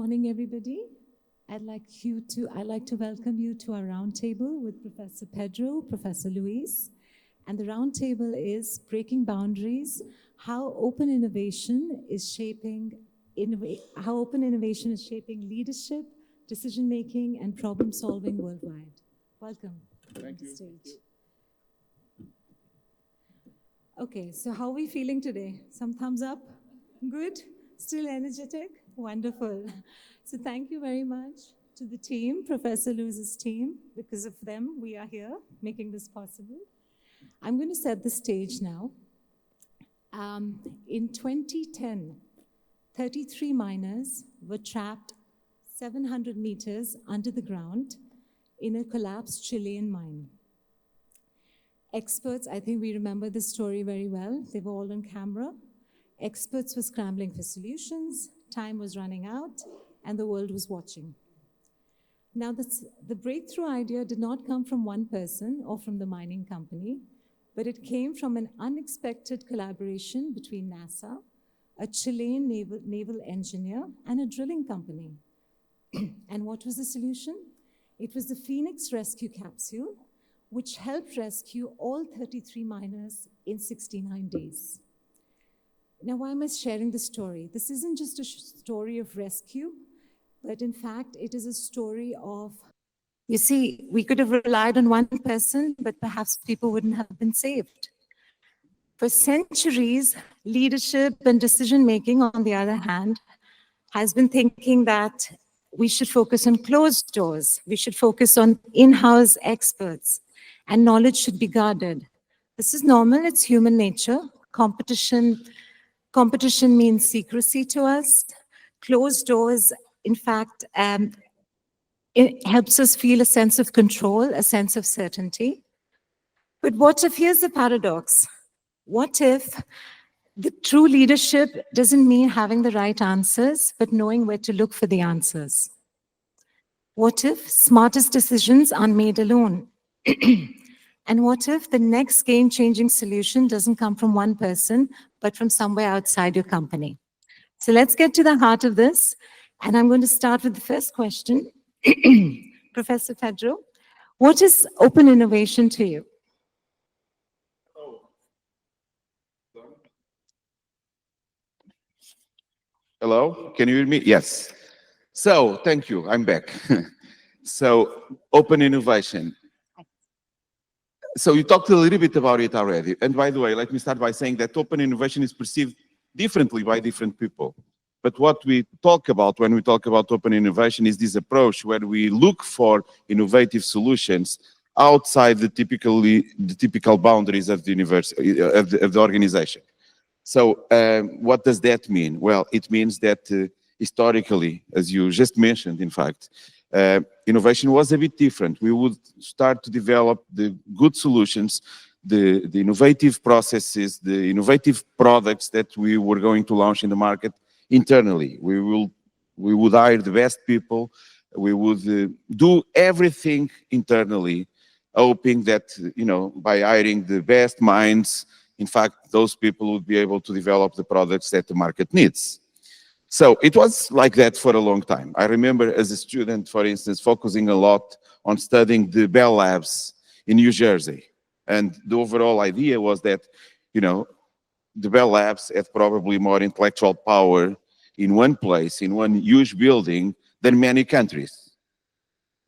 morning, everybody. I'd like to welcome you to our roundtable with Professor Pedro, Professor Luis. And the roundtable is Breaking Boundaries, how open innovation is shaping leadership, decision-making, and problem-solving worldwide. Welcome. Thank you. Stage. Okay, so how are we feeling today? Some thumbs up? Good? Still energetic? Wonderful. So thank you very much to the team, Professor Luis's team. Because of them, we are here making this possible. I'm going to set the stage now. In 2010, 33 miners were trapped 700 meters under the ground in a collapsed Chilean mine. Experts, I think we remember this story very well. They were all on camera. Experts were scrambling for solutions, time was running out, and the world was watching. Now, the breakthrough idea did not come from one person or from the mining company, but it came from an unexpected collaboration between NASA, a Chilean naval engineer, and a drilling company. And what was the solution? It was the Phoenix rescue capsule, which helped rescue all 33 miners in 69 days. Now, why am I sharing this story? This isn't just a story of rescue, but in fact, it is a story of, you see, we could have relied on one person, but perhaps people wouldn't have been saved. For centuries, leadership and decision-making, on the other hand, has been thinking that we should focus on closed doors, we should focus on in-house experts, and knowledge should be guarded. This is normal, it's human nature. Competition means secrecy to us. Closed doors, in fact, it helps us feel a sense of control, a sense of certainty. But what if, here's the paradox, what if the true leadership doesn't mean having the right answers, but knowing where to look for the answers? What if smartest decisions aren't made alone? And what if the next game-changing solution doesn't come from one person, but from somewhere outside your company? So let's get to the heart of this. And I'm going to start with the first question. Professor Pedro, what is open innovation to you? Hello, can you hear me? Yes. So, thank you, I'm back. So, open innovation. So you talked a little bit about it already. And by the way, let me start by saying that open innovation is perceived differently by different people. But what we talk about when we talk about open innovation is this approach where we look for innovative solutions outside the typical boundaries of the university, of the organization. So what does that mean? Well, it means that historically, as you just mentioned, in fact, innovation was a bit different. We would start to develop the good solutions, the innovative processes, the innovative products that we were going to launch in the market internally. We would hire the best people. We would do everything internally, hoping that, you know, by hiring the best minds, in fact, those people would be able to develop the products that the market needs. So it was like that for a long time. I remember as a student, for instance, focusing a lot on studying the Bell Labs in New Jersey. And the overall idea was that, you know, the Bell Labs had probably more intellectual power in one place, in one huge building, than many countries.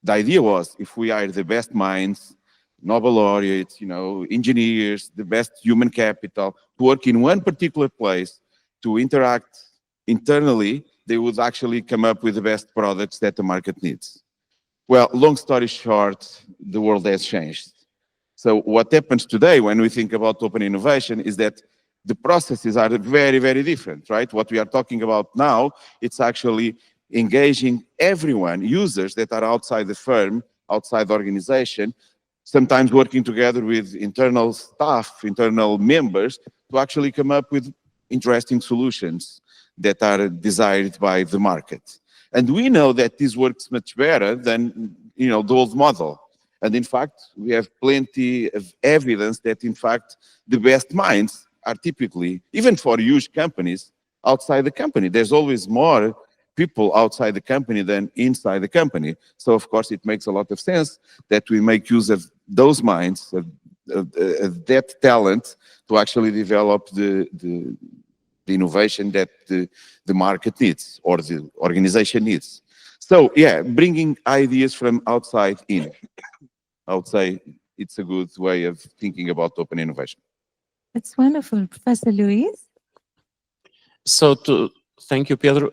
The idea was, if we hire the best minds, Nobel laureates, you know, engineers, the best human capital, to work in one particular place, to interact internally, they would actually come up with the best products that the market needs. Well, long story short, the world has changed. So what happens today when we think about open innovation is that the processes are very, very different, right? What we are talking about now, it's actually engaging everyone, users that are outside the firm, outside the organization, sometimes working together with internal staff, internal members, to actually come up with interesting solutions that are desired by the market. And we know that this works much better than, you know, the old model. And in fact, we have plenty of evidence that, in fact, the best minds are typically, even for huge companies, outside the company. There's always more people outside the company than inside the company. So of course it makes a lot of sense that we make use of those minds, of that talent to actually develop the innovation that the market needs or the organization needs. So yeah, bringing ideas from outside in, I would say it's a good way of thinking about open innovation. That's wonderful. Professor Luis? So thank you, Pedro.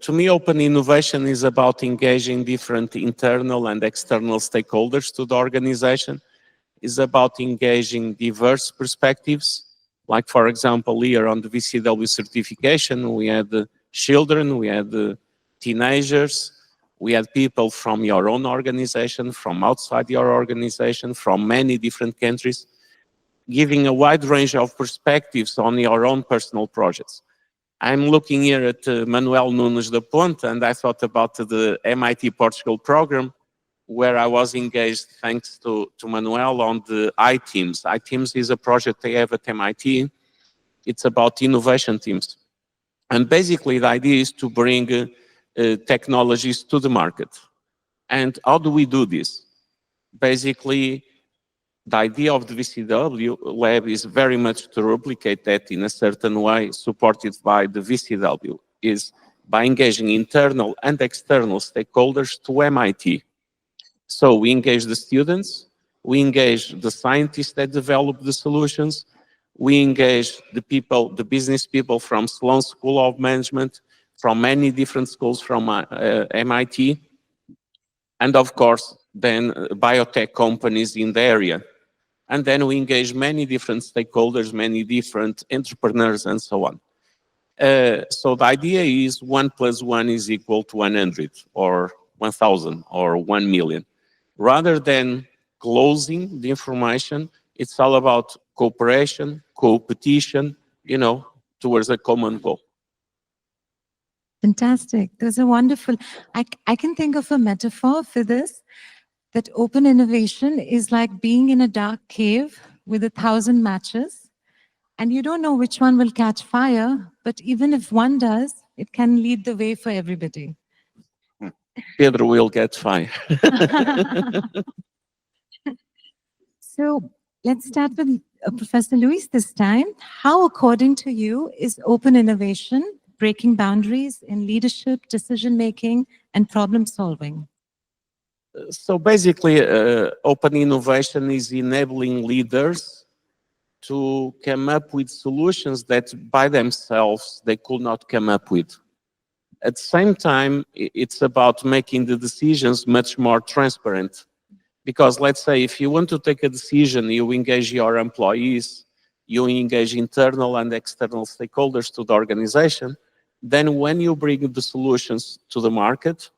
To me, open innovation is about engaging different internal and external stakeholders to the organization. It's about engaging diverse perspectives. Like, for example, here on the VCW certification, we had children, we had teenagers, we had people from your own organization, from outside your organization, from many different countries, giving a wide range of perspectives on your own personal projects. I'm looking here at Manuel Nunes da Ponte, and I thought about the MIT Portugal program, where I was engaged, thanks to Manuel, on the iTeams. iTeams is a project they have at MIT. It's about innovation teams. And basically, the idea is to bring technologies to the market. And how do we do this? Basically, the idea of the VCW Lab is very much to replicate that in a certain way, supported by the VCW, is by engaging internal and external stakeholders to MIT. So we engage the students, we engage the scientists that develop the solutions, we engage the people, the business people from Sloan School of Management, from many different schools from MIT, and of course, then biotech companies in the area. And then we engage many different stakeholders, many different entrepreneurs, and so on. So the idea is 1 + 1 is equal to 100, or 1,000, or 1 million. Rather than closing the information, it's all about cooperation, competition, towards a common goal. Fantastic. Those are wonderful. I can think of a metaphor for this, that open innovation is like being in a dark cave with 1,000 matches, and you don't know which one will catch fire, but even if one does, it can lead the way for everybody. Pedro will get fire. So let's start with Professor Luis this time. How, according to you, is open innovation breaking boundaries in leadership, decision-making, and problem-solving? So basically, open innovation is enabling leaders to come up with solutions that by themselves they could not come up with. At the same time, it's about making the decisions much more transparent. Because let's say if you want to take a decision, you engage your employees, you engage internal and external stakeholders to the organization, then when you bring the solutions to the market,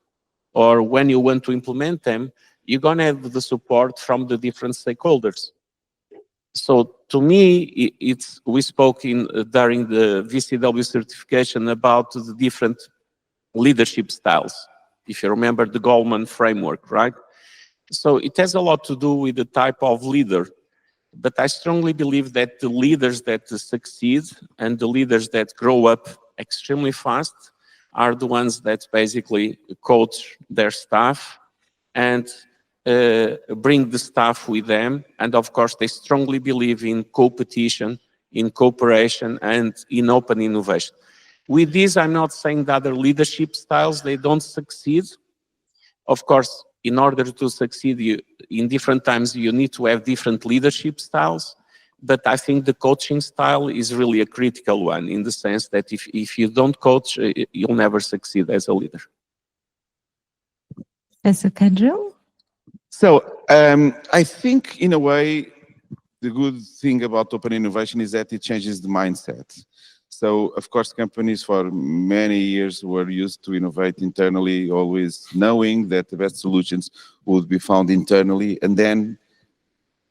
or when you want to implement them, you're going to have the support from the different stakeholders. So to me, we spoke during the VCW certification about the different leadership styles. If you remember the Goldman framework, right? So it has a lot to do with the type of leader. But I strongly believe that the leaders that succeed and the leaders that grow up extremely fast are the ones that basically coach their staff and bring the staff with them. And of course, they strongly believe in competition, in cooperation, and in open innovation. With this, I'm not saying that other leadership styles, they don't succeed. Of course, in order to succeed in different times, you need to have different leadership styles. But I think the coaching style is really a critical one, in the sense that if you don't coach, you'll never succeed as a leader. Professor Pedro? So I think, in a way, the good thing about open innovation is that it changes the mindset. So, of course, companies for many years were used to innovate internally, always knowing that the best solutions would be found internally. And then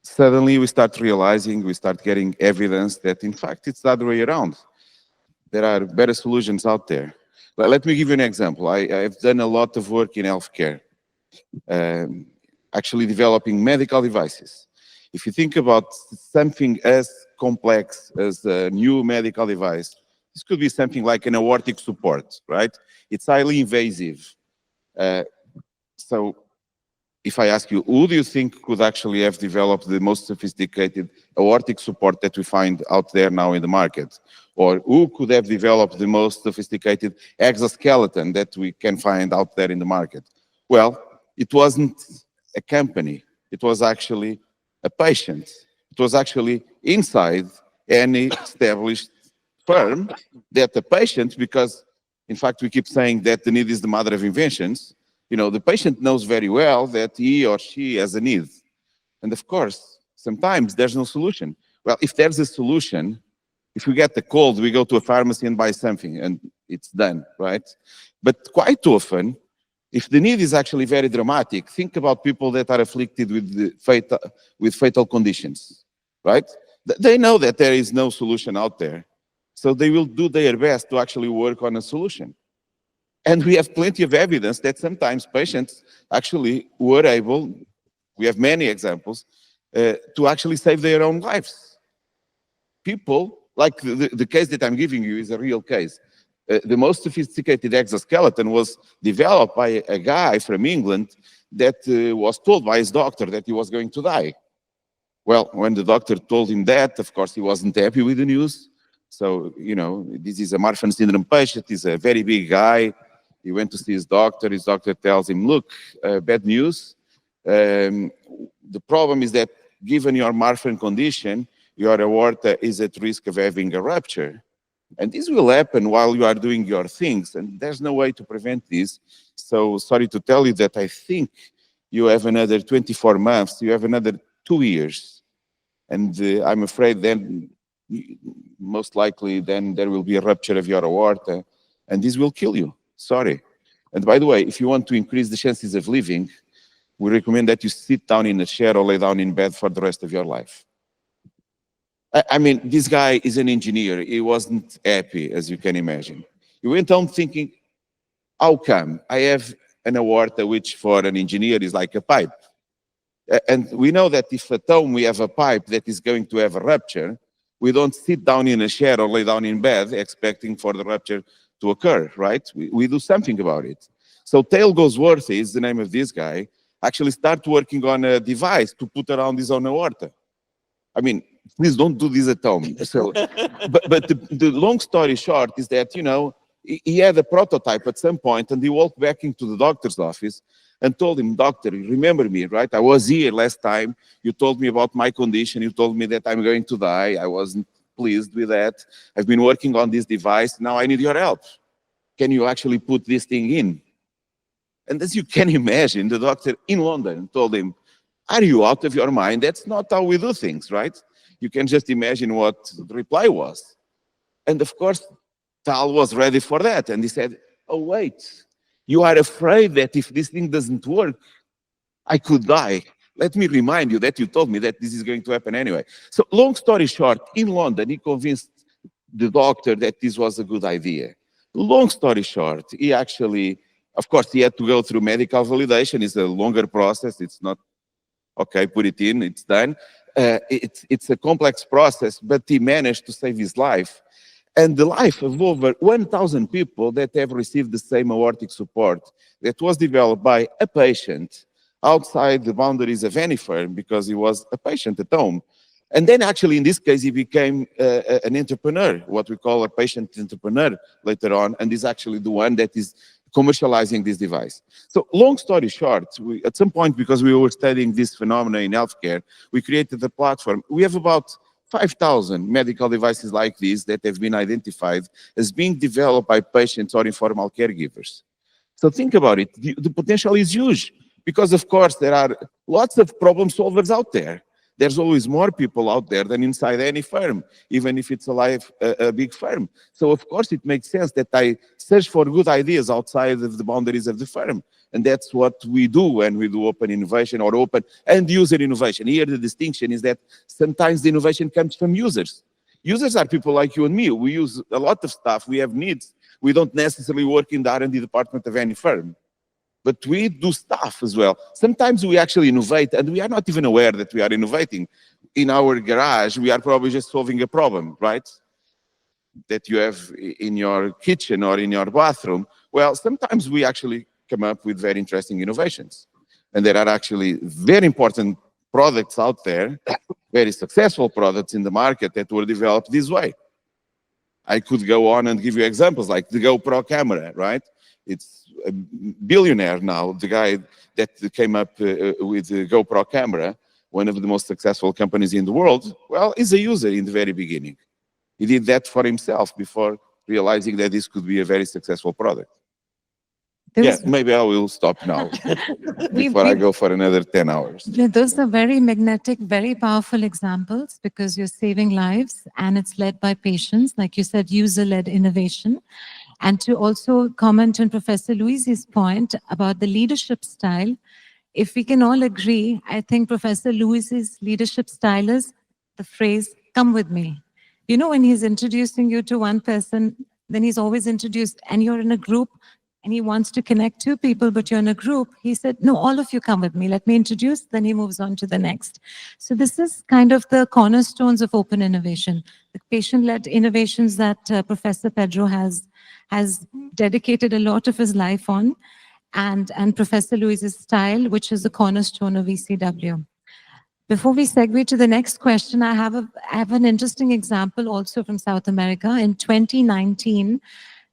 suddenly we start realizing, we start getting evidence that, in fact, it's the other way around. There are better solutions out there. Let me give you an example. I've done a lot of work in healthcare, actually developing medical devices. If you think about something as complex as a new medical device This could be something like an aortic support, right? It's highly invasive. So if I ask you, who do you think could actually have developed the most sophisticated aortic support that we find out there now in the market? Or who could have developed the most sophisticated exoskeleton that we can find out there in the market? Well, it wasn't a company. It was actually a patient. It was actually inside any established firm that the patient, because in fact we keep saying that the need is the mother of inventions, you know, the patient knows very well that he or she has a need. And of course, sometimes there's no solution. Well, if there's a solution, if we get the cold, we go to a pharmacy and buy something and it's done, right? But quite often, if the need is actually very dramatic, think about people that are afflicted with fatal conditions, right? They know that there is no solution out there. So they will do their best to actually work on a solution. And we have plenty of evidence that sometimes patients actually were able, we have many examples, to actually save their own lives. People, like the case that I'm giving you is a real case. The most sophisticated exoskeleton was developed by a guy from England that was told by his doctor that he was going to die. Well, when the doctor told him that, of course, he wasn't happy with the news. So, you know, this is a Marfan syndrome patient. He's a very big guy. He went to see his doctor. His doctor tells him, look, bad news. The problem is that given your Marfan condition, your aorta is at risk of having a rupture. And this will happen while you are doing your things. And there's no way to prevent this. So sorry to tell you that I think you have another 24 months. You have another 2 years. And I'm afraid then, most likely, then there will be a rupture of your aorta. And this will kill you. Sorry. And by the way, if you want to increase the chances of living, we recommend that you sit down in a chair or lay down in bed for the rest of your life. I mean, this guy is an engineer. He wasn't happy, as you can imagine. He went home thinking, how come I have an aorta which for an engineer is like a pipe? And we know that if at home we have a pipe that is going to have a rupture, we don't sit down in a chair or lay down in bed expecting for the rupture to occur, right? We do something about it. So Tail Goldsworthy is the name of this guy, actually start working on a device to put around his own aorta. I mean, please don't do this at home. So, but the long story short is that, you know, he had a prototype at some point and he walked back into the doctor's office and told him, doctor, remember me, right? I was here last time. You told me about my condition. You told me that I'm going to die. I wasn't pleased with that. I've been working on this device. Now I need your help. Can you actually put this thing in? And as you can imagine, the doctor in London told him, are you out of your mind? That's not how we do things, right? You can just imagine what the reply was. And of course, Tal was ready for that. And he said, oh, wait, you are afraid that if this thing doesn't work, I could die. Let me remind you that you told me that this is going to happen anyway. So long story short, in London, he convinced the doctor that this was a good idea. Long story short, he actually, of course, he had to go through medical validation. It's a longer process. It's not, okay, put it in, it's done. It's a complex process, but he managed to save his life. And the life of over 1,000 people that have received the same aortic support that was developed by a patient outside the boundaries of any firm because he was a patient at home. And then actually, in this case, he became an entrepreneur, what we call a patient entrepreneur later on, and is actually the one that is commercializing this device. So long story short, at some point, because we were studying this phenomena in healthcare, we created a platform. We have about 5,000 medical devices like these that have been identified as being developed by patients or informal caregivers. So think about it. The potential is huge because, of course, there are lots of problem solvers out there. There's always more people out there than inside any firm, even if it's a big firm. So, of course, it makes sense that I search for good ideas outside of the boundaries of the firm. And that's what we do when we do open innovation or open and user innovation. Here, the distinction is that sometimes the innovation comes from users. Users are people like you and me. We use a lot of stuff. We have needs. We don't necessarily work in the R&D department of any firm. But we do stuff as well. Sometimes we actually innovate, and we are not even aware that we are innovating. In our garage, we are probably just solving a problem, right? that you have in your kitchen or in your bathroom, well, sometimes we actually come up with very interesting innovations. And there are actually very important products out there, very successful products in the market that were developed this way. I could go on and give you examples like the GoPro camera, right? It's a billionaire now, the guy that came up with the GoPro camera, one of the most successful companies in the world, well, is a user in the very beginning. He did that for himself before realizing that this could be a very successful product. Yeah, maybe I will stop now before I go for another 10 hours. Those are very magnetic, very powerful examples because you're saving lives and it's led by patients, like you said, user-led innovation. And to also comment on Professor Luis's point about the leadership style, if we can all agree, I think Professor Luis's leadership style is the phrase, "come with me." You know, when he's introducing you to one person, then he's always introduced, and you're in a group, and he wants to connect two people, but you're in a group. He said, no, all of you come with me. Let me introduce, then he moves on to the next. So this is kind of the cornerstones of open innovation, the patient-led innovations that Professor Pedro has dedicated a lot of his life on, and Professor Luis's style, which is the cornerstone of VCW. Before we segue to the next question, I have an interesting example also from South America. In 2019,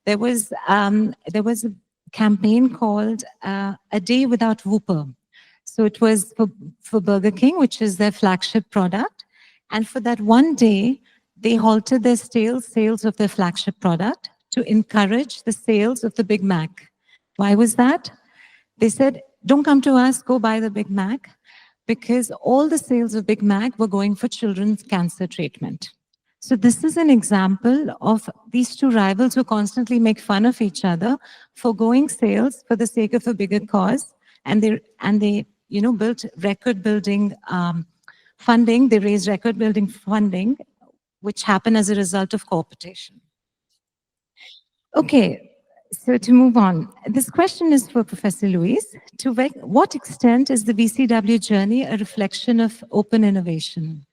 there was a campaign called A Day Without Whopper. So it was for Burger King, which is their flagship product. And for that one day, they halted their sales of their flagship product to encourage the sales of the Big Mac. Why was that? They said, don't come to us, go buy the Big Mac, because all the sales of Big Mac were going for children's cancer treatment. So this is an example of these two rivals who constantly make fun of each other, forgoing sales for the sake of a bigger cause, and they built record-building funding. They raised record-building funding, which happened as a result of cooperation. Okay, so to move on, this question is for Professor Luis. To what extent is the VCW journey a reflection of open innovation?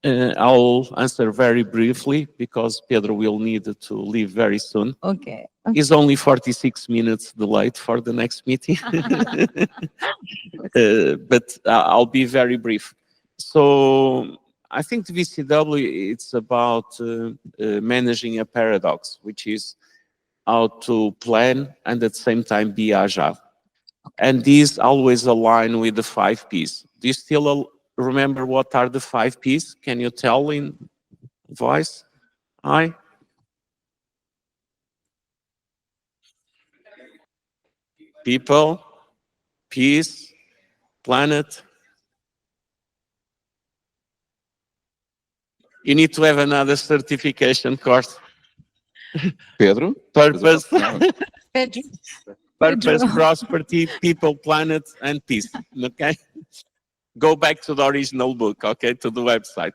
I'll answer very briefly because Pedro will need to leave very soon. Okay. He's only 46 minutes delayed for the next meeting. But I'll be very brief. So I think the VCW, it's about managing a paradox, which is how to plan and at the same time be agile. And these always align with the 5 Ps. Do you still remember what are the 5 Ps? Can you tell in voice? Aye? People, peace, planet. You need to have another certification course. Pedro? Purpose. Pedro. Purpose, prosperity, people, planet, and peace. Okay? Go back to the original book, okay, to the website.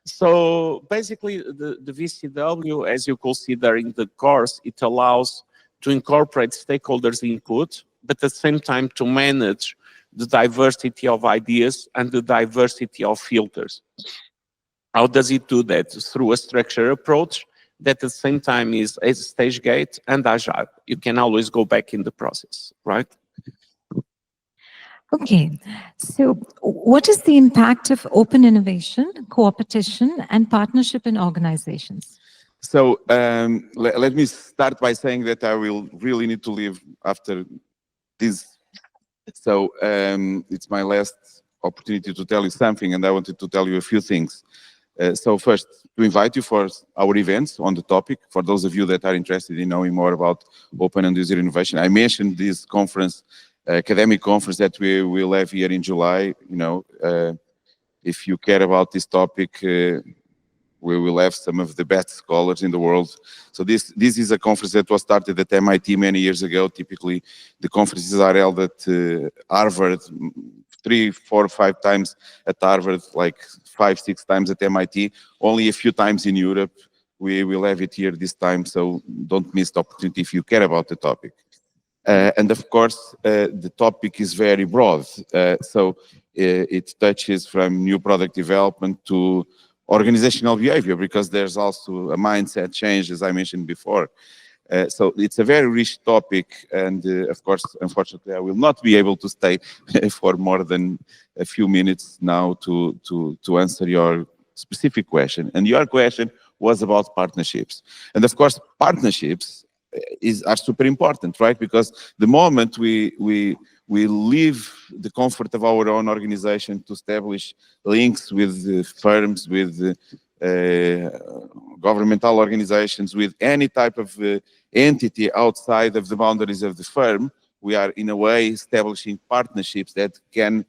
So basically, the VCW, as you could see there in the course, it allows to incorporate stakeholders' input, but at the same time to manage the diversity of ideas and the diversity of filters. How does it do that? Through a structured approach that at the same time is a stage gate and agile. You can always go back in the process, right? Okay, so what is the impact of open innovation, co-opetition, and partnership in organizations? So let me start by saying that I will really need to leave after this. So it's my last opportunity to tell you something, and I wanted to tell you a few things. So first, to invite you for our events on the topic, for those of you that are interested in knowing more about open and user innovation. I mentioned this conference, academic conference that we will have here in July. You know, if you care about this topic, we will have some of the best scholars in the world. So this is a conference that was started at MIT many years ago. Typically, the conferences are held at Harvard, 3, 4, 5 times at Harvard, like 5, 6 times at MIT. Only a few times in Europe. We will have it here this time, so don't miss the opportunity if you care about the topic. And of course, the topic is very broad. So it touches from new product development to organizational behavior, because there's also a mindset change, as I mentioned before. So it's a very rich topic, and of course, unfortunately, I will not be able to stay for more than a few minutes now to answer your specific question. And your question was about partnerships. And of course, partnerships are super important, right? Because the moment we leave the comfort of our own organization to establish links with firms, with governmental organizations, with any type of entity outside of the boundaries of the firm, we are in a way establishing partnerships that can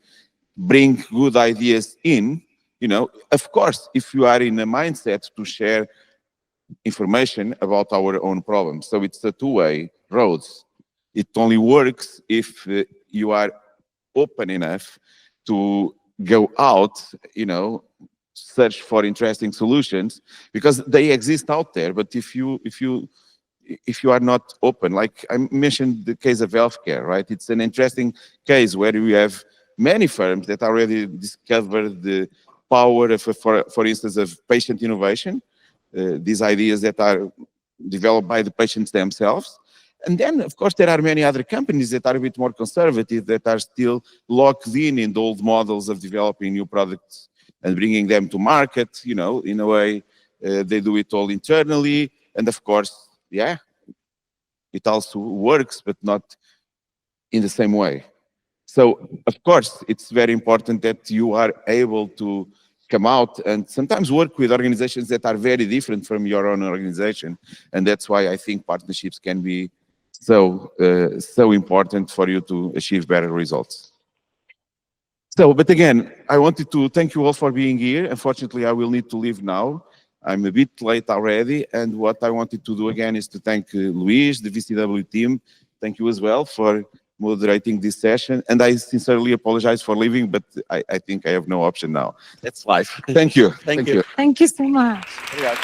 bring good ideas in. You know, of course, if you are in a mindset to share information about our own problems. So it's a two-way road. It only works if you are open enough to go out, you know, search for interesting solutions, because they exist out there. But if you are not open, like I mentioned the case of healthcare, right? It's an interesting case where we have many firms that already discovered the power of, for instance, of patient innovation, these ideas that are developed by the patients themselves. And then, of course, there are many other companies that are a bit more conservative, that are still locked in the old models of developing new products and bringing them to market, you know, in a way. They do it all internally. And of course, yeah, it also works, but not in the same way. So, of course, it's very important that you are able to come out and sometimes work with organizations that are very different from your own organization. And that's why I think partnerships can be so important for you to achieve better results. So, but again, I wanted to thank you all for being here. Unfortunately, I will need to leave now. I'm a bit late already. And what I wanted to do again is to thank Luis, the VCW team. Thank you as well for moderating this session. And I sincerely apologize for leaving, but I think I have no option now. That's life. Thank you. Thank you. Thank you so much. Obrigado.